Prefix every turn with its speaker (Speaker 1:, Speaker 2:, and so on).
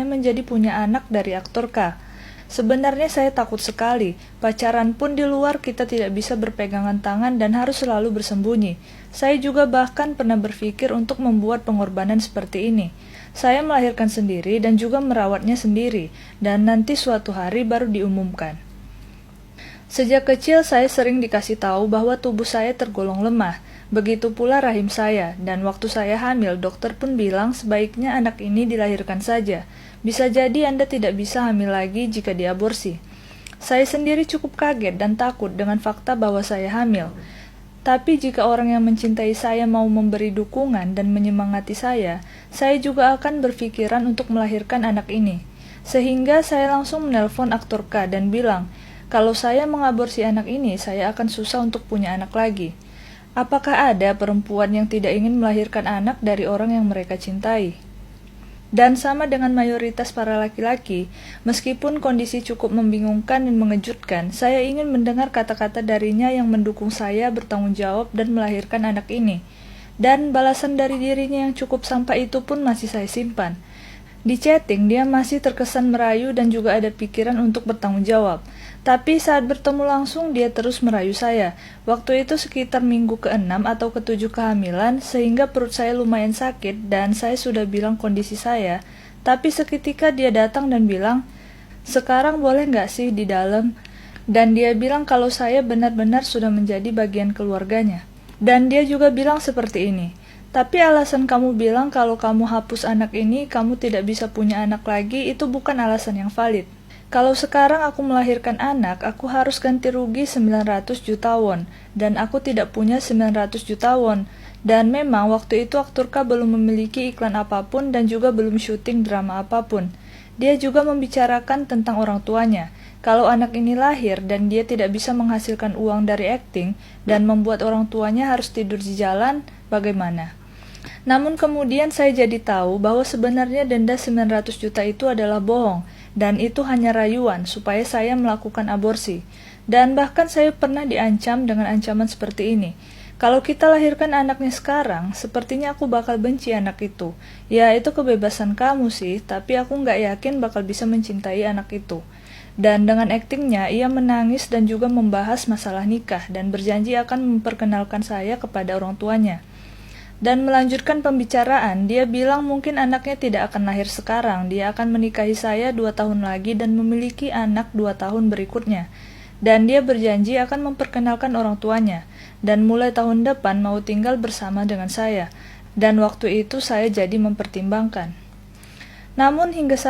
Speaker 1: menjadi punya anak dari aktor K. Sebenarnya saya takut sekali. Pacaran pun di luar kita tidak bisa berpegangan tangan dan harus selalu bersembunyi. Saya juga bahkan pernah berpikir untuk membuat pengorbanan seperti ini. Saya melahirkan sendiri dan juga merawatnya sendiri, dan nanti suatu hari baru diumumkan. Sejak kecil saya sering dikasih tahu bahwa tubuh saya tergolong lemah. Begitu pula rahim saya, dan waktu saya hamil, dokter pun bilang sebaiknya anak ini dilahirkan saja. Bisa jadi Anda tidak bisa hamil lagi jika diaborsi. Saya sendiri cukup kaget dan takut dengan fakta bahwa saya hamil. Tapi jika orang yang mencintai saya mau memberi dukungan dan menyemangati saya juga akan berpikiran untuk melahirkan anak ini. Sehingga saya langsung menelpon aktor K dan bilang, kalau saya mengaborsi anak ini, saya akan susah untuk punya anak lagi. Apakah ada perempuan yang tidak ingin melahirkan anak dari orang yang mereka cintai? Dan sama dengan mayoritas para laki-laki, meskipun kondisi cukup membingungkan dan mengejutkan, saya ingin mendengar kata-kata darinya yang mendukung saya bertanggung jawab dan melahirkan anak ini. Dan balasan dari dirinya yang cukup sampah itu pun masih saya simpan. Di chatting, dia masih terkesan merayu dan juga ada pikiran untuk bertanggung jawab. Tapi saat bertemu langsung, dia terus merayu saya. Waktu itu sekitar minggu ke-6 atau ke-7 kehamilan, sehingga perut saya lumayan sakit dan saya sudah bilang kondisi saya. Tapi seketika dia datang dan bilang, sekarang boleh nggak sih di dalam? Dan dia bilang kalau saya benar-benar sudah menjadi bagian keluarganya. Dan dia juga bilang seperti ini, tapi alasan kamu bilang kalau kamu hapus anak ini, kamu tidak bisa punya anak lagi, itu bukan alasan yang valid. Kalau sekarang aku melahirkan anak, aku harus ganti rugi 900 juta won, dan aku tidak punya 900 juta won. Dan memang waktu itu aktor K belum memiliki iklan apapun dan juga belum syuting drama apapun. Dia juga membicarakan tentang orang tuanya. Kalau anak ini lahir dan dia tidak bisa menghasilkan uang dari akting dan membuat orang tuanya harus tidur di jalan, bagaimana? Namun kemudian saya jadi tahu bahwa sebenarnya denda 900 juta itu adalah bohong, dan itu hanya rayuan supaya saya melakukan aborsi. Dan bahkan saya pernah diancam dengan ancaman seperti ini. Kalau kita lahirkan anaknya sekarang, sepertinya aku bakal benci anak itu. Ya, itu kebebasan kamu sih, tapi aku nggak yakin bakal bisa mencintai anak itu. Dan dengan aktingnya, ia menangis dan juga membahas masalah nikah dan berjanji akan memperkenalkan saya kepada orang tuanya. Dan melanjutkan pembicaraan, dia bilang mungkin anaknya tidak akan lahir sekarang, dia akan menikahi saya 2 tahun lagi dan memiliki anak 2 tahun berikutnya. Dan dia berjanji akan memperkenalkan orang tuanya, dan mulai tahun depan mau tinggal bersama dengan saya. Dan waktu itu saya jadi mempertimbangkan. Namun hingga saat